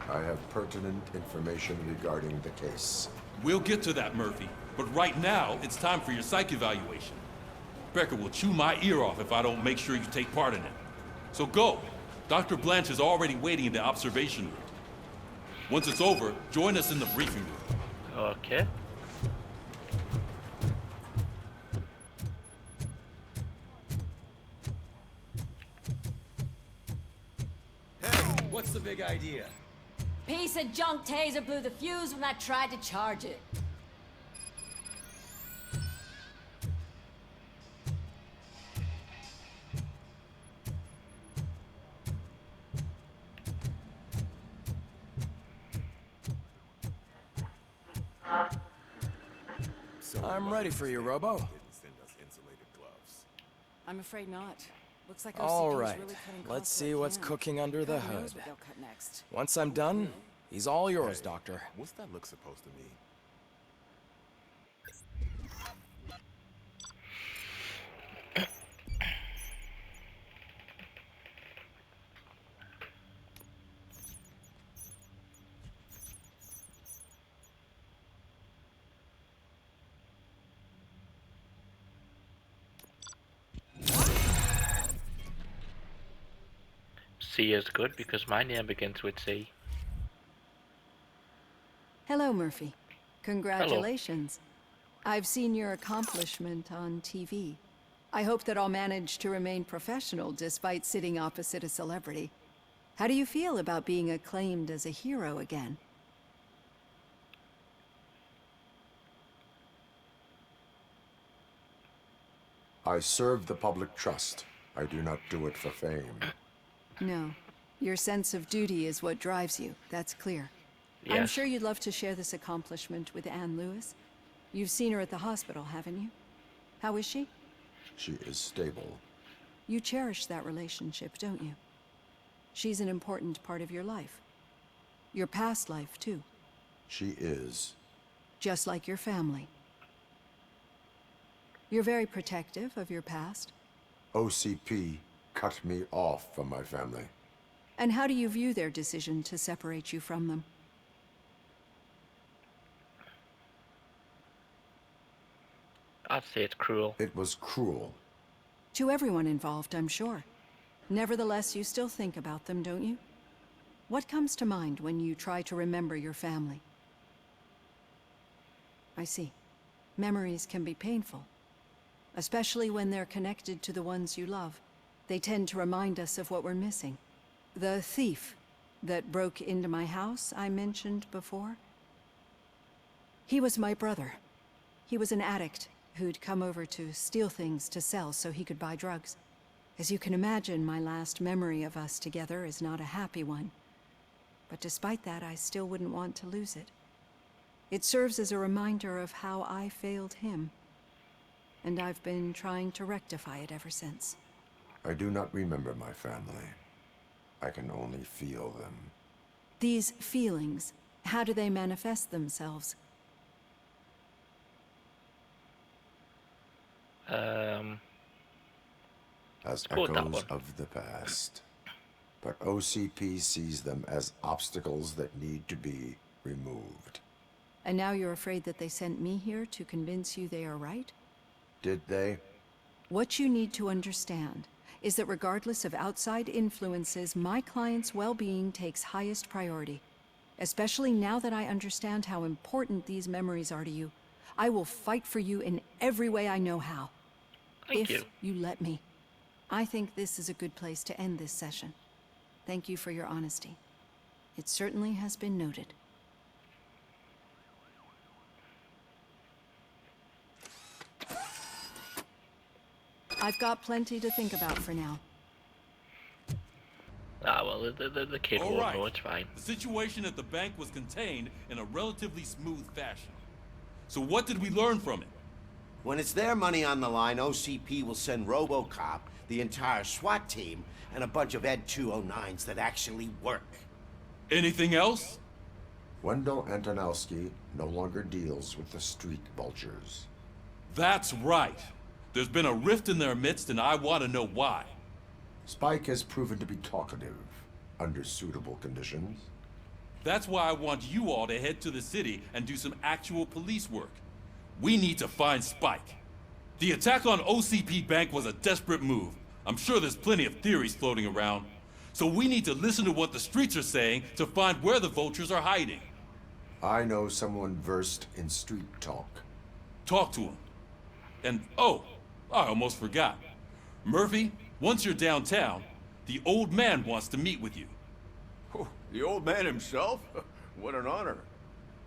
I have pertinent information regarding the case. We'll get to that, Murphy. But right now, it's time for your psych evaluation. Becker will chew my ear off if I don't make sure you take part in it. So go. Dr. Blanche is already waiting in the observation room. Once it's over, join us in the briefing room. Okay. Hey, what's the big idea? Piece of junk taser blew the fuse when I tried to charge it. I'm ready for you, Robo. I'm afraid not. Looks like All OCP is right, really cutting let's costs see where it what's can. cooking under the God knows hood. what they'll cut next. Once I'm done, he's all yours, Doctor. What's that look supposed to mean? C is good because my name begins with C. Hello, Murphy. Congratulations. I've seen your accomplishment on TV. I hope that I'll manage to remain professional despite sitting opposite a celebrity. How do you feel about being acclaimed as a hero again? I serve the public trust. I do not do it for fame. No. Your sense of duty is what drives you. That's clear. I'm Yes. sure you'd love to share this accomplishment with Anne Lewis. You've seen her at the hospital, haven't you? How is she? She is stable. You cherish that relationship, don't you? She's an important part of your life. Your past life, too. She is. Just like your family. You're very protective of your past. OCP cut me off from my family. And how do you view their decision to separate you from them? I'd say it's cruel. It was cruel. To everyone involved, I'm sure. Nevertheless, you still think about them, don't you? What comes to mind when you try to remember your family? I see. Memories can be painful, especially when they're connected to the ones you love. They tend to remind us of what we're missing. The thief that broke into my house I mentioned before? He was my brother. He was an addict who'd come over to steal things to sell so he could buy drugs. As you can imagine, my last memory of us together is not a happy one. But despite that, I still wouldn't want to lose it. It serves as a reminder of how I failed him. And I've been trying to rectify it ever since. I do not remember my family. I can only feel them. These feelings, how do they manifest themselves? As go with that echoes one. of the past. But OCP sees them as obstacles that need to be removed. And now you're afraid that they sent me here to convince you they are right? Did they? What you need to understand is that regardless of outside influences, my client's well-being takes highest priority. Especially now that I understand how important these memories are to you. I will fight for you in every way I know how. Thank if you. let me. I think this is a good place to end this session. Thank you for your honesty. It certainly has been noted. I've got plenty to think about for now. Ah, well, the kid All won't right. know, it's fine. The situation at the bank was contained in a relatively smooth fashion. So what did we learn from it? When it's their money on the line, OCP will send RoboCop, the entire SWAT team, and a bunch of Ed 209s that actually work. Anything else? Wendell Antonowski no longer deals with the street vultures. That's right. There's been a rift in their midst, and I want to know why. Spike has proven to be talkative under suitable conditions. That's why I want you all to head to the city and do some actual police work. We need to find Spike. The attack on OCP Bank was a desperate move. I'm sure there's plenty of theories floating around. So we need to listen to what the streets are saying to find where the vultures are hiding. I know someone versed in street talk. Talk to him. And oh, I almost forgot. Murphy, once you're downtown, the old man wants to meet with you. Oh, the old man himself? What an honor.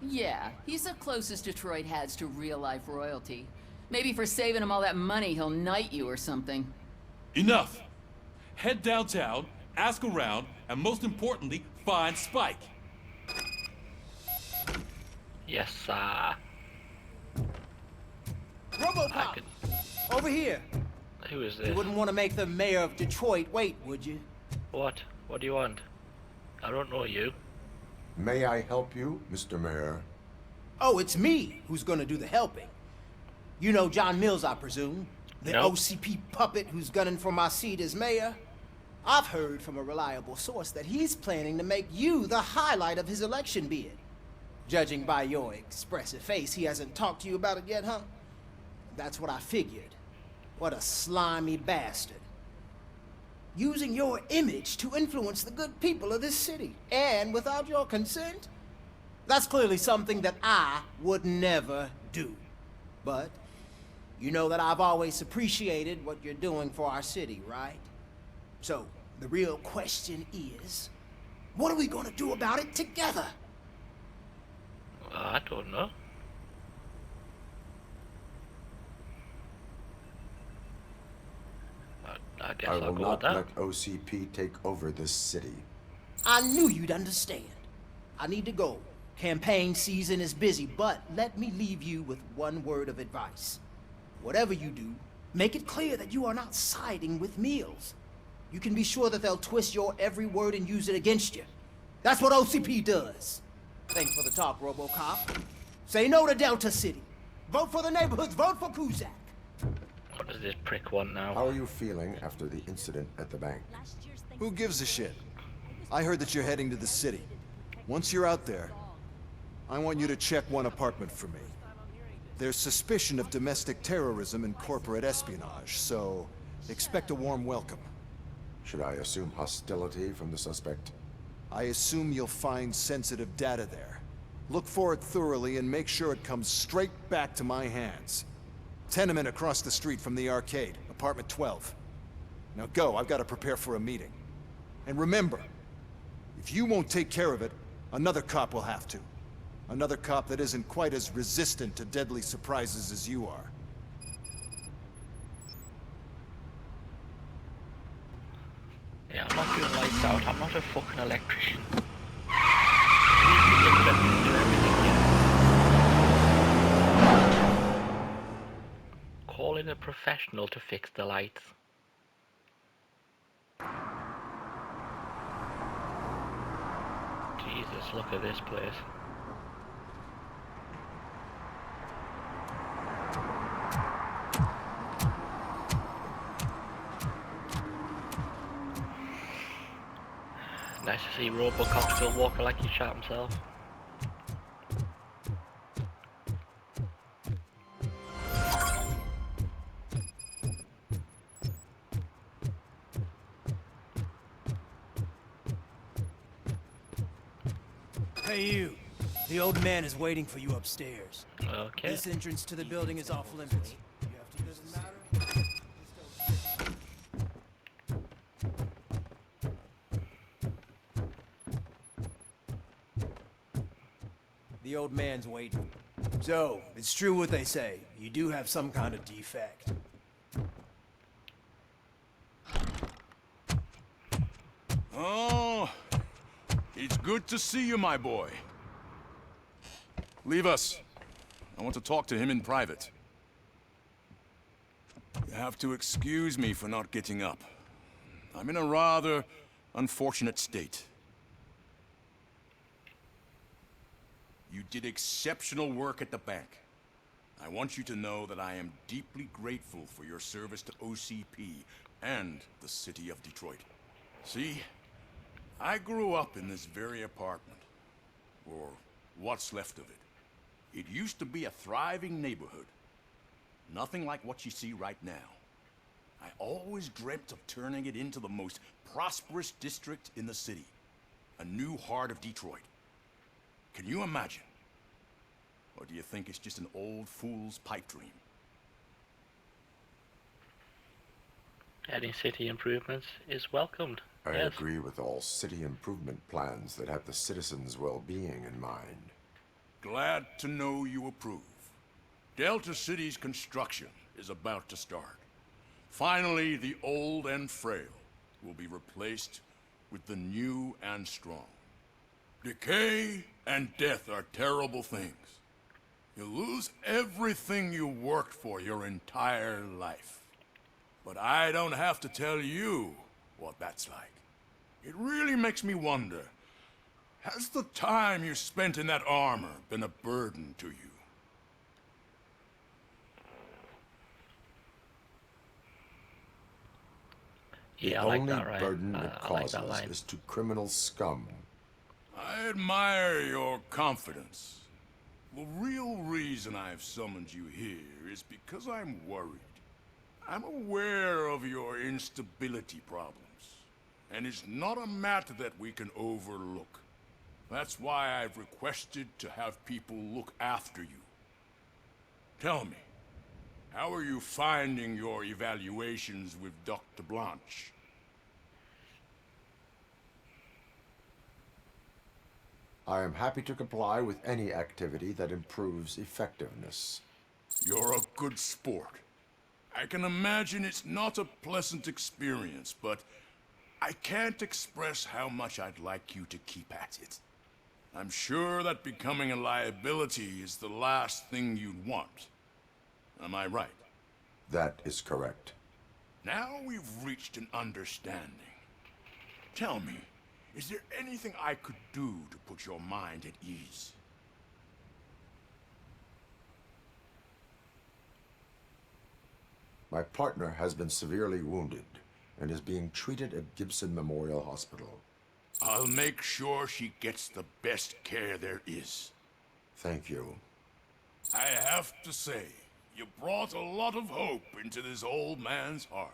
Yeah, he's the closest Detroit has to real-life royalty. Maybe for saving him all that money, he'll knight you or something. Enough! Head downtown, ask around, and most importantly, find Spike. Yes, sir. RoboCop! could- Over here! Who is You this? wouldn't want to make the mayor of Detroit wait, would you? What? What do you want? I don't know you. May I help you, Mr. Mayor? Oh, it's me who's gonna do the helping. You know John Mills, I presume? The Nope. OCP puppet who's gunning for my seat as mayor? I've heard from a reliable source that he's planning to make you the highlight of his election bid. Judging by your expressive face, he hasn't talked to you about it yet, huh? That's what I figured. What a slimy bastard. Using your image to influence the good people of this city, and without your consent? That's clearly something that I would never do. But you know that I've always appreciated what you're doing for our city, right? So, the real question is, what are we gonna do about it together? I don't know. I guess I I'll will go with not that. let OCP take over this city. I knew you'd understand. I need to go. Campaign season is busy, but let me leave you with one word of advice. Whatever you do, make it clear that you are not siding with Mills. You can be sure that they'll twist your every word and use it against you. That's what OCP does. Thanks for the talk, RoboCop. Say no to Delta City. Vote for the neighborhoods. Vote for Kuzak. What does this prick want now? How are you feeling after the incident at the bank? Who gives a shit? I heard that you're heading to the city. Once you're out there, I want you to check one apartment for me. There's suspicion of domestic terrorism and corporate espionage, so expect a warm welcome. Should I assume hostility from the suspect? I assume you'll find sensitive data there. Look for it thoroughly and make sure it comes straight back to my hands. Tenement across the street from the arcade, apartment 12. Now go, I've got to prepare for a meeting. And remember, if you won't take care of it, another cop will have to. Another cop that isn't quite as resistant to deadly surprises as you are. Yeah, I'm not doing lights out. I'm not a fucking electrician. Call in a professional to fix the lights. Jesus, look at this place. Nice to see RoboCop still walking like he shot himself. Hey, you. The old man is waiting for you upstairs. Okay. This entrance to the building is off limits. You have to, doesn't matter. The old man's waiting. So, it's true what they say. You do have some kind of defect. Oh, it's good to see you, my boy. Leave us. I want to talk to him in private. You have to excuse me for not getting up. I'm in a rather unfortunate state. You did exceptional work at the bank. I want you to know that I am deeply grateful for your service to OCP and the city of Detroit. See, I grew up in this very apartment. or what's left of it. It used to be a thriving neighborhood. Nothing like what you see right now. I always dreamt of turning it into the most prosperous district in the city. A new heart of Detroit. Can you imagine? Or do you think it's just an old fool's pipe dream? Any city improvements is welcomed. I Yes. agree with all city improvement plans that have the citizens' well-being in mind. Glad to know you approve. Delta City's construction is about to start. Finally, the old and frail will be replaced with the new and strong. Decay and death are terrible things. You lose everything you worked for your entire life. But I don't have to tell you what that's like. It really makes me wonder, has the time you spent in that armor been a burden to you? Yeah, The I like only that, Ryan. burden it I like that causes line. is to criminal scum. I admire your confidence. The real reason I've summoned you here is because I'm worried. I'm aware of your instability problems, and it's not a matter that we can overlook. That's why I've requested to have people look after you. Tell me, how are you finding your evaluations with Dr. Blanche? I am happy to comply with any activity that improves effectiveness. You're a good sport. I can imagine it's not a pleasant experience, but I can't express how much I'd like you to keep at it. I'm sure that becoming a liability is the last thing you'd want. Am I right? That is correct. Now we've reached an understanding. Tell me, is there anything I could do to put your mind at ease? My partner has been severely wounded and is being treated at Gibson Memorial Hospital. I'll make sure she gets the best care there is. Thank you. I have to say, you brought a lot of hope into this old man's heart.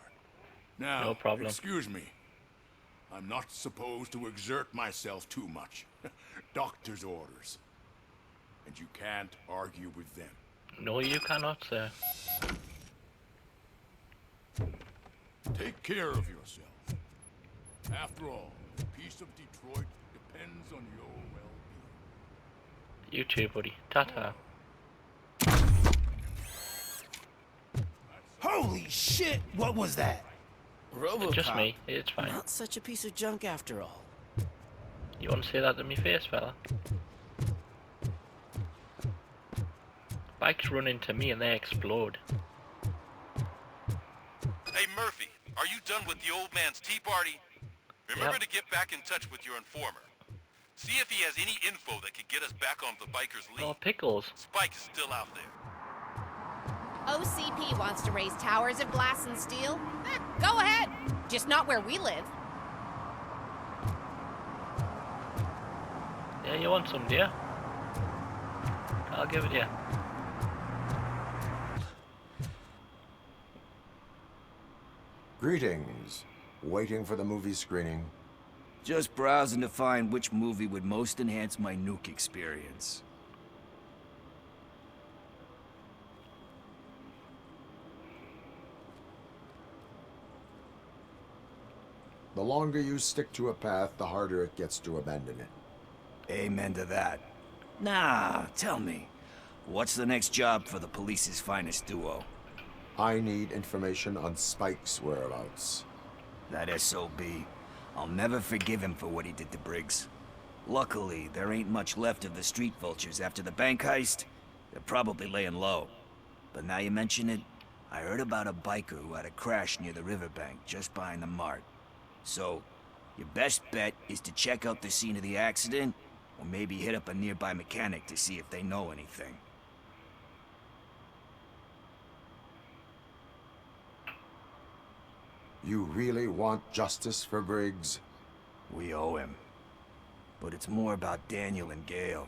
Now, No problem. excuse me. I'm not supposed to exert myself too much. Doctor's orders. And you can't argue with them. No, you cannot, sir. Take care of yourself. After all, the peace of Detroit depends on your well-being. You too, buddy. Ta-ta. Holy shit! What was that? RoboCop. Just me. It's fine. Not such a piece of junk after all. You want to say that to me face, fella? Bikes run into me and they explode. Hey Murphy, are you done with the old man's tea party? Remember Yep. to get back in touch with your informer. See if he has any info that could get us back on the biker's lead. Oh, pickles. Spike is still out there. OCP wants to raise towers of glass and steel? Go ahead. Just not where we live. Yeah, you want some, dear? I'll give it to you. Greetings. Waiting for the movie screening. Just browsing to find which movie would most enhance my nuke experience. The longer you stick to a path, the harder it gets to abandon it. Amen to that. Nah, tell me, what's the next job for the police's finest duo? I need information on Spike's whereabouts. That SOB. I'll never forgive him for what he did to Briggs. Luckily, there ain't much left of the street vultures after the bank heist. They're probably laying low. But now you mention it, I heard about a biker who had a crash near the riverbank just behind the mart. So, your best bet is to check out the scene of the accident, or maybe hit up a nearby mechanic to see if they know anything. You really want justice for Briggs? We owe him. but it's more about Daniel and Gale.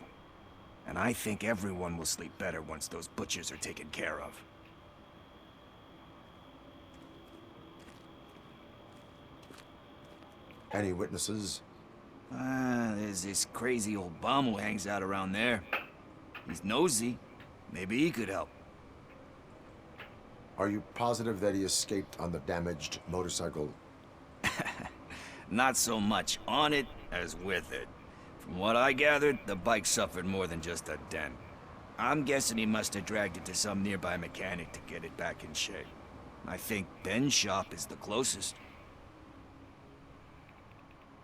And I think everyone will sleep better once those butchers are taken care of. Any witnesses? There's this crazy old bum who hangs out around there. He's nosy. Maybe he could help. Are you positive that he escaped on the damaged motorcycle? Not so much on it as with it. From what I gathered, the bike suffered more than just a dent. I'm guessing he must have dragged it to some nearby mechanic to get it back in shape. I think Ben's shop is the closest.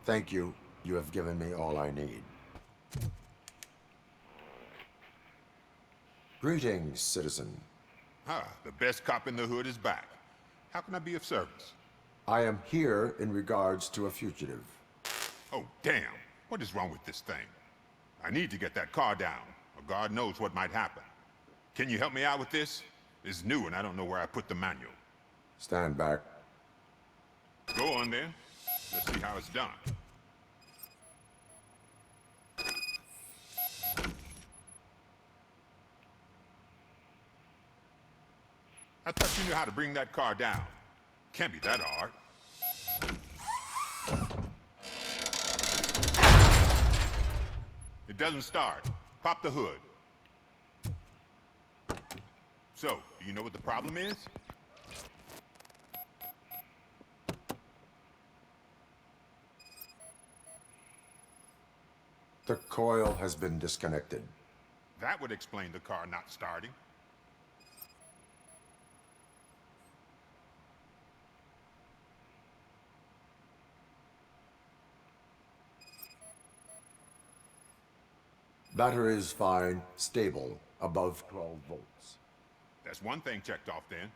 Thank you. You have given me all I need. Greetings, citizen. Ah, the best cop in the hood is back. How can I be of service? I am here in regards to a fugitive. Oh, damn. What is wrong with this thing? I need to get that car down, or God knows what might happen. Can you help me out with this? It's new and I don't know where I put the manual. Stand back. Go on then. Let's see how it's done. I thought you knew how to bring that car down. Can't be that hard. It doesn't start. Pop the hood. So, do you know what the problem is? The coil has been disconnected. That would explain the car not starting. Battery is fine, stable, above 12 volts. That's one thing checked off then.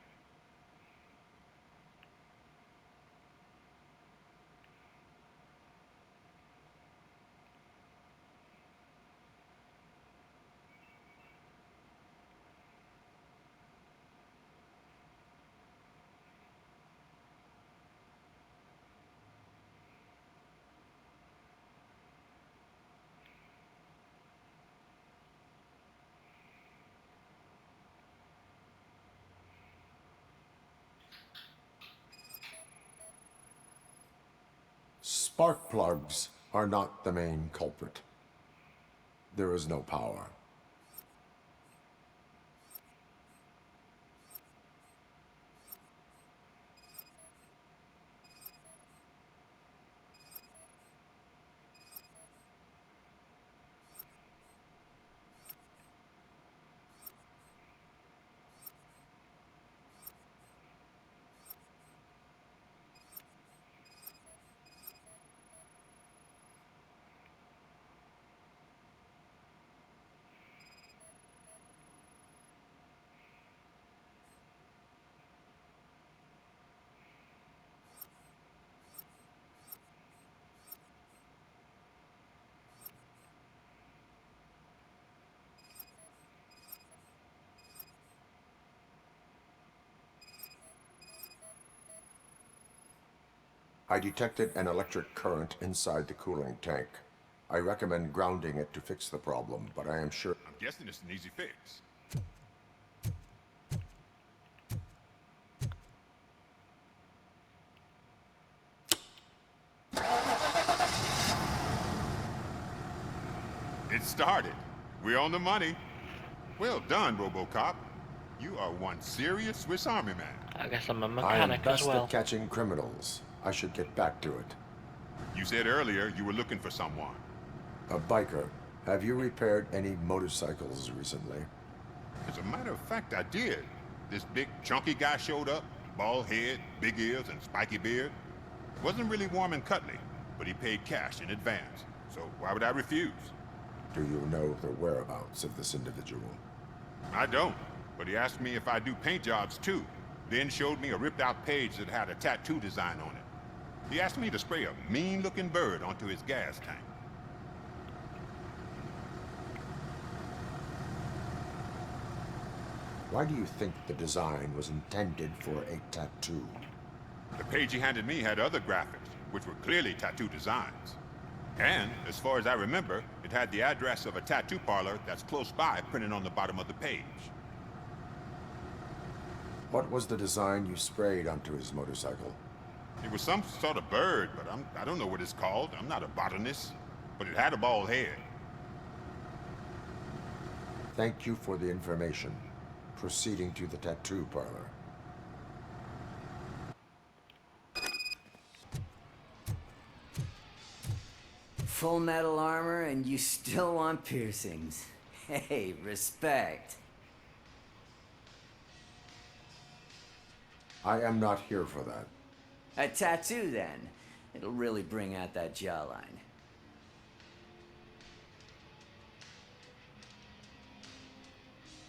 Spark plugs are not the main culprit. There is no power. I detected an electric current inside the cooling tank. I recommend grounding it to fix the problem, but I am sure... I'm guessing it's an easy fix. It started. We're on the money. Well done, RoboCop. You are one serious Swiss Army man. I guess I'm a I am mechanic best as well. at catching criminals. I should get back to it. You said earlier you were looking for someone. A biker. Have you repaired any motorcycles recently? As a matter of fact, I did. This big, chunky guy showed up. Bald head, big ears, and spiky beard. Wasn't really warm and cuddly, but he paid cash in advance. So why would I refuse? Do you know the whereabouts of this individual? I don't, but he asked me if I do paint jobs too. Then showed me a ripped-out page that had a tattoo design on it. He asked me to spray a mean-looking bird onto his gas tank. Why do you think the design was intended for a tattoo? The page he handed me had other graphics, which were clearly tattoo designs. And, as far as I remember, it had the address of a tattoo parlor that's close by printed on the bottom of the page. What was the design you sprayed onto his motorcycle? It was some sort of bird, but I don't know what it's called. I'm not a botanist. But it had a bald head. Thank you for the information. Proceeding to the tattoo parlor. Full metal armor and you still want piercings. Hey, respect. I am not here for that. A tattoo, then. It'll really bring out that jawline.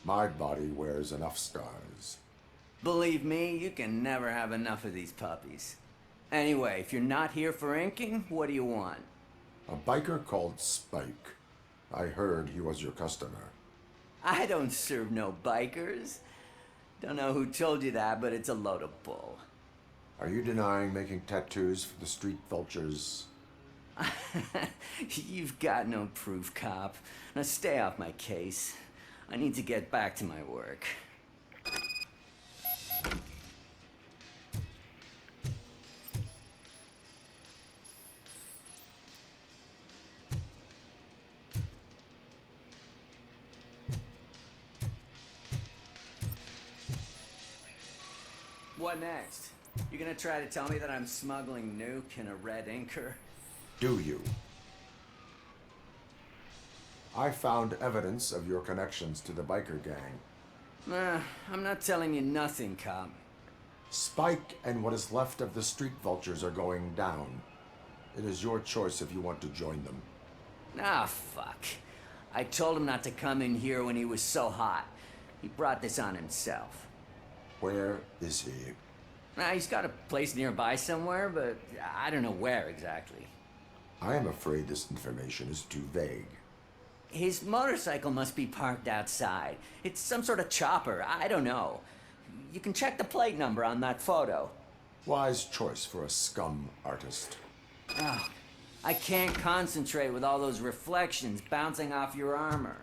My body wears enough scars. Believe me, you can never have enough of these puppies. Anyway, if you're not here for inking, what do you want? A biker called Spike. I heard he was your customer. I don't serve no bikers. Don't know who told you that, but it's a load of bull. Are you denying making tattoos for the street vultures? You've got no proof, cop. Now stay off my case. I need to get back to my work. What next? You gonna try to tell me that I'm smuggling nuke in a red inker? Do you? I found evidence of your connections to the biker gang. I'm not telling you nothing, cop. Spike and what is left of the street vultures are going down. It is your choice if you want to join them. Ah, fuck. I told him not to come in here when he was so hot. He brought this on himself. Where is he? He's got a place nearby somewhere, but I don't know where exactly. I am afraid this information is too vague. His motorcycle must be parked outside. It's some sort of chopper. I don't know. You can check the plate number on that photo. Wise choice for a scum artist. Oh, I can't concentrate with all those reflections bouncing off your armor.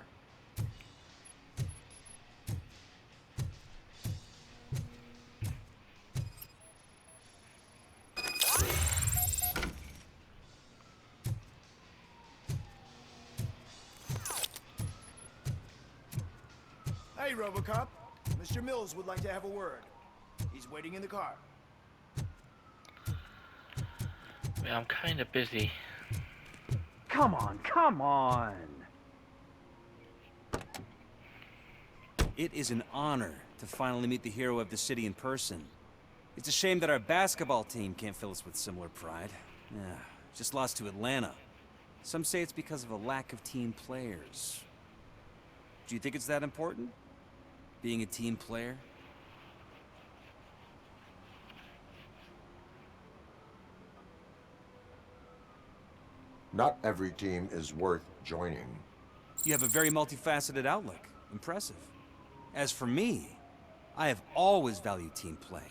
Hey, RoboCop. Mr. Mills would like to have a word. He's waiting in the car. Yeah, I'm kind of busy. Come on, come on! It is an honor to finally meet the hero of the city in person. It's a shame that our basketball team can't fill us with similar pride. Yeah, just lost to Atlanta. Some say it's because of a lack of team players. Do you think it's that important? Being a team player? Not every team is worth joining. You have a very multifaceted outlook. Impressive. As for me, I have always valued team play.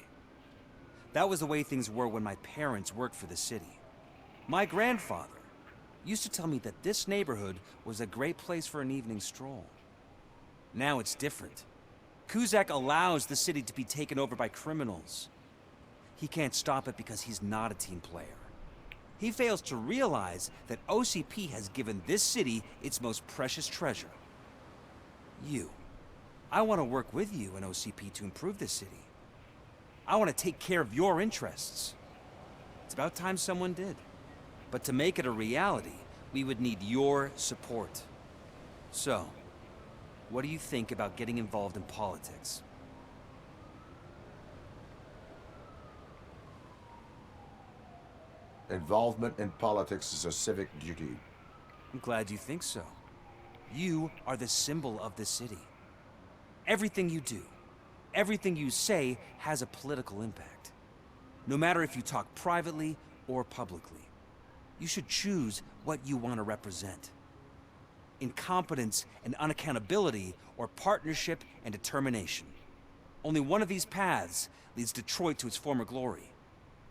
That was the way things were when my parents worked for the city. My grandfather used to tell me that this neighborhood was a great place for an evening stroll. Now it's different. Kuzak allows the city to be taken over by criminals. He can't stop it because he's not a team player. He fails to realize that OCP has given this city its most precious treasure. You. I want to work with you and OCP to improve this city. I want to take care of your interests. It's about time someone did. But to make it a reality, we would need your support. So, what do you think about getting involved in politics? Involvement in politics is a civic duty. I'm glad you think so. You are the symbol of the city. Everything you do, everything you say has a political impact. No matter if you talk privately or publicly, you should choose what you want to represent. Incompetence and unaccountability, or partnership and determination. Only one of these paths leads Detroit to its former glory.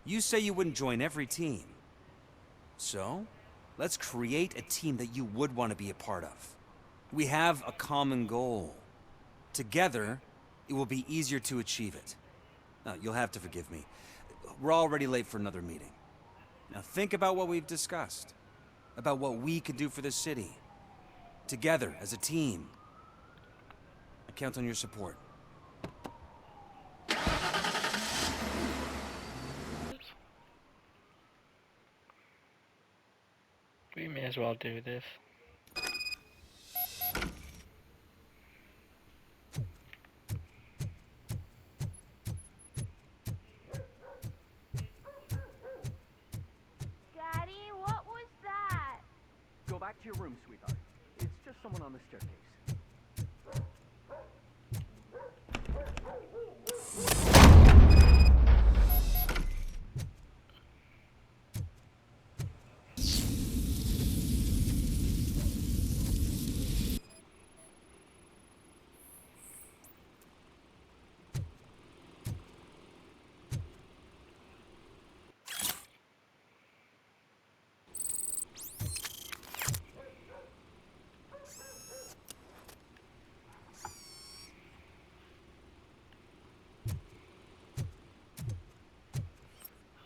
You say you wouldn't join every team. So, Let's create a team that you would want to be a part of. We have a common goal. Together, it will be easier to achieve it. Now, you'll have to forgive me. We're already late for another meeting. Now think about what we've discussed. About what we can do for the city. Together, as a team. I count on your support. We may as well do this. Daddy, what was that? Go back to your room, sweetheart. It's just someone on the staircase.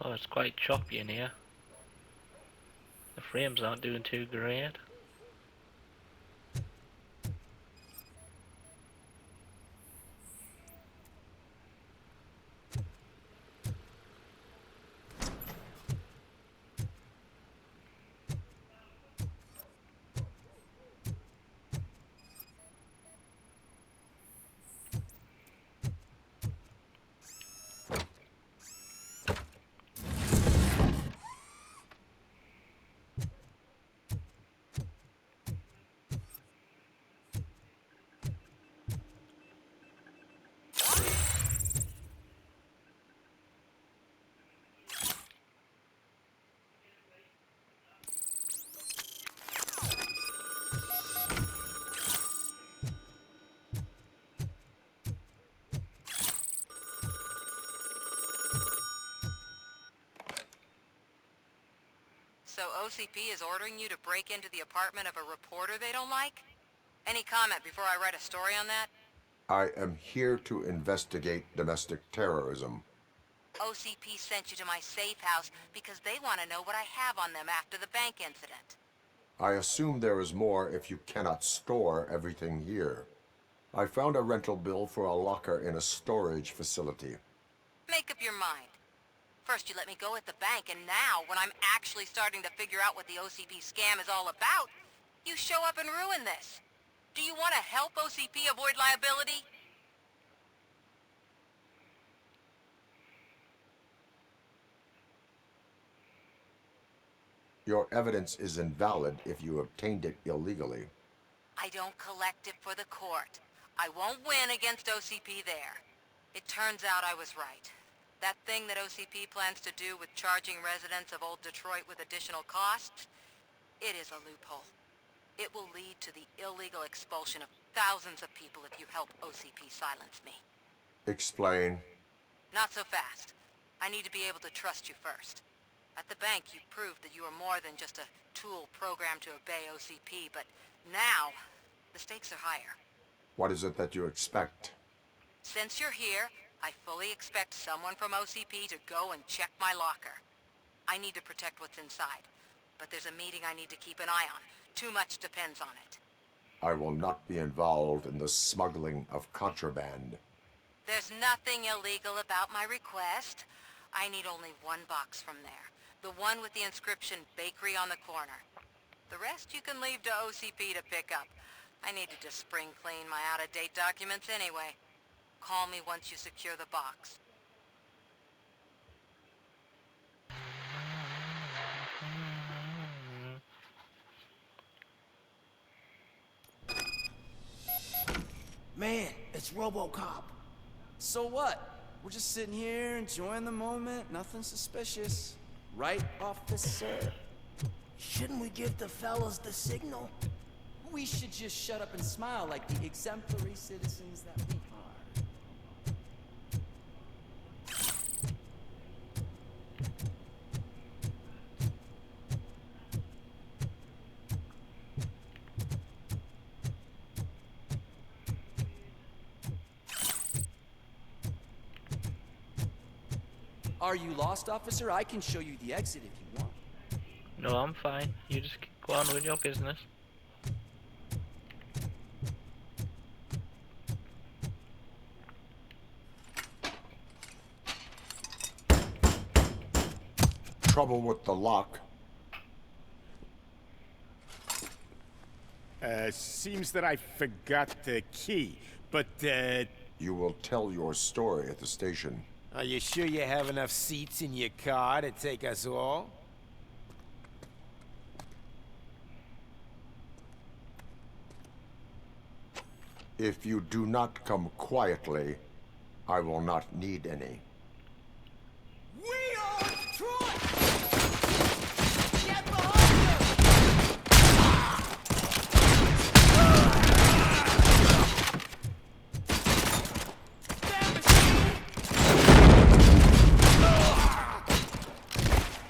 Oh, it's quite choppy in here. The frames aren't doing too great. So OCP is ordering you to break into the apartment of a reporter they don't like? Any comment before I write a story on that? I am here to investigate domestic terrorism. OCP sent you to my safe house because they want to know what I have on them after the bank incident. I assume there is more if you cannot store everything here. I found a rental bill for a locker in a storage facility. Make up your mind. First you let me go at the bank, and now, when I'm actually starting to figure out what the OCP scam is all about, you show up and ruin this. Do you want to help OCP avoid liability? Your evidence is invalid if you obtained it illegally. I don't collect it for the court. I won't win against OCP there. It turns out I was right. That thing that OCP plans to do with charging residents of Old Detroit with additional costs, it is a loophole. It will lead to the illegal expulsion of thousands of people if you help OCP silence me. Explain. Not so fast. I need to be able to trust you first. At the bank, you proved that you are more than just a tool programmed to obey OCP, but now, the stakes are higher. What is it that you expect? Since you're here, I fully expect someone from OCP to go and check my locker. I need to protect what's inside, but there's a meeting I need to keep an eye on. Too much depends on it. I will not be involved in the smuggling of contraband. There's nothing illegal about my request. I need only one box from there. The one with the inscription Bakery on the corner. The rest you can leave to OCP to pick up. I needed to spring clean my out-of-date documents anyway. Call me once you secure the box. Man, it's RoboCop. So what? We're just sitting here enjoying the moment, nothing suspicious. Right, officer? Shouldn't we give the fellas the signal? We should just shut up and smile like the exemplary citizens that we are. Are you lost, officer? I can show you the exit if you want. No, I'm fine. You just go on with your business. Trouble with the lock. Seems that I forgot the key, but, You will tell your story at the station. Are you sure you have enough seats in your car to take us all? If you do not come quietly, I will not need any. We are Detroit! Get behind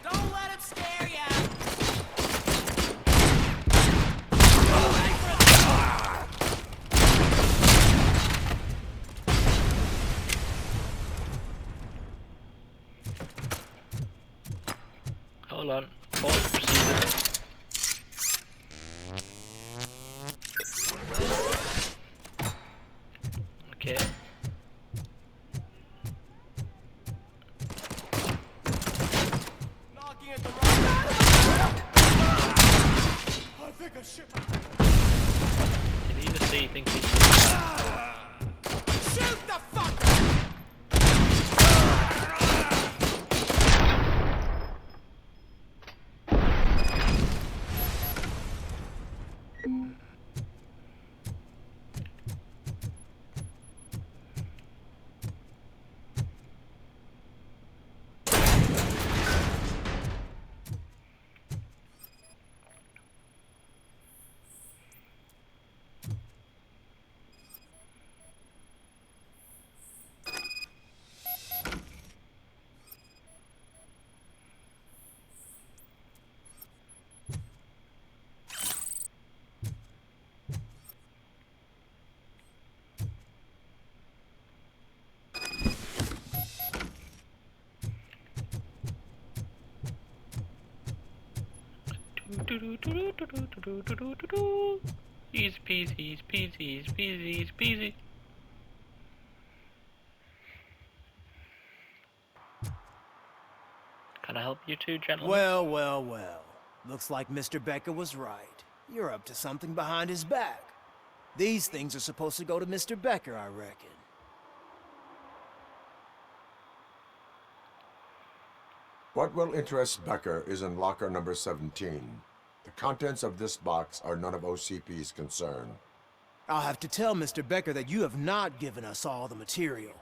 Don't let him scare ya! Hold on. Pause procedure. Okay. Knocking at the wrong... I think I shit my... Did he just say you think he's... Shoot the fucker! Easy peasy, easy peasy, easy peasy, easy peasy. Can I help you two, gentlemen? Well, well, well. Looks like Mr. Becker was right. You're up to something behind his back. These things are supposed to go to Mr. Becker, I reckon. What will interest Becker is in locker number 17. The contents of this box are none of OCP's concern. I'll have to tell Mr. Becker that you have not given us all the material.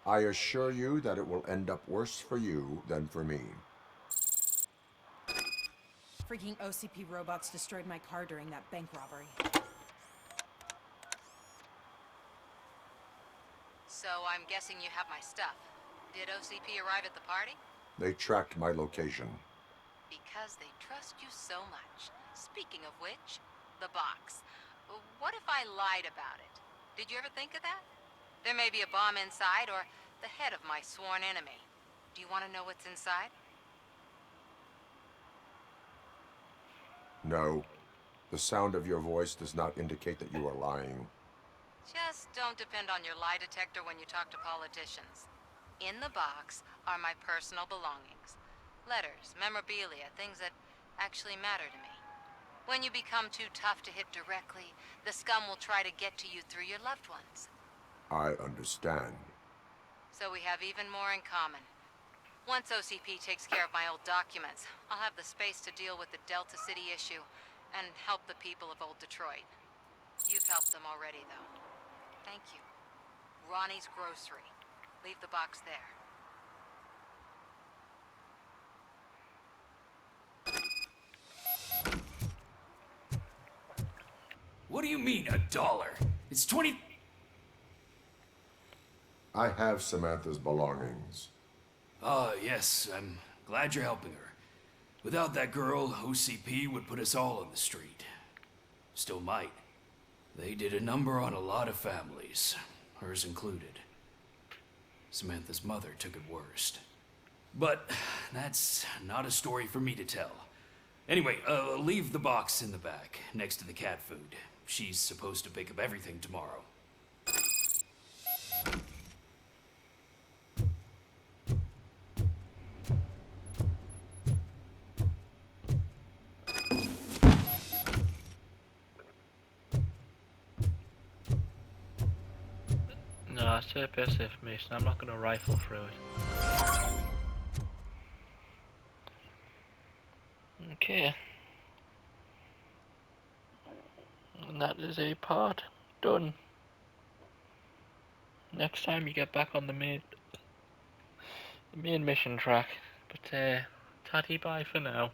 I assure you that it will end up worse for you than for me. Freaking OCP robots destroyed my car during that bank robbery. So I'm guessing you have my stuff. Did OCP arrive at the party? They tracked my location. Because they trust you so much. Speaking of which, the box. What if I lied about it? Did you ever think of that? There may be a bomb inside or the head of my sworn enemy. Do you want to know what's inside? No. The sound of your voice does not indicate that you are lying. Just don't depend on your lie detector when you talk to politicians. In the box are my personal belongings. Letters, memorabilia, things that actually matter to me. When you become too tough to hit directly, the scum will try to get to you through your loved ones. I understand. So we have even more in common. Once OCP takes care of my old documents, I'll have the space to deal with the Delta City issue and help the people of Old Detroit. You've helped them already, though. Thank you. Ronnie's Grocery. Leave the box there. What do you mean, $1? It's 20... I have Samantha's belongings. Ah, yes, I'm glad you're helping her. Without that girl, OCP would put us all on the street. Still might. They did a number on a lot of families, hers included. Samantha's mother took it worst. But that's not a story for me to tell. Anyway, leave the box in the back, next to the cat food. She's supposed to pick up everything tomorrow. No, it's too basic information. I'm not going to rifle through it. Okay. And that is a part done. Next time you get back on the main mission track. But tatty bye for now.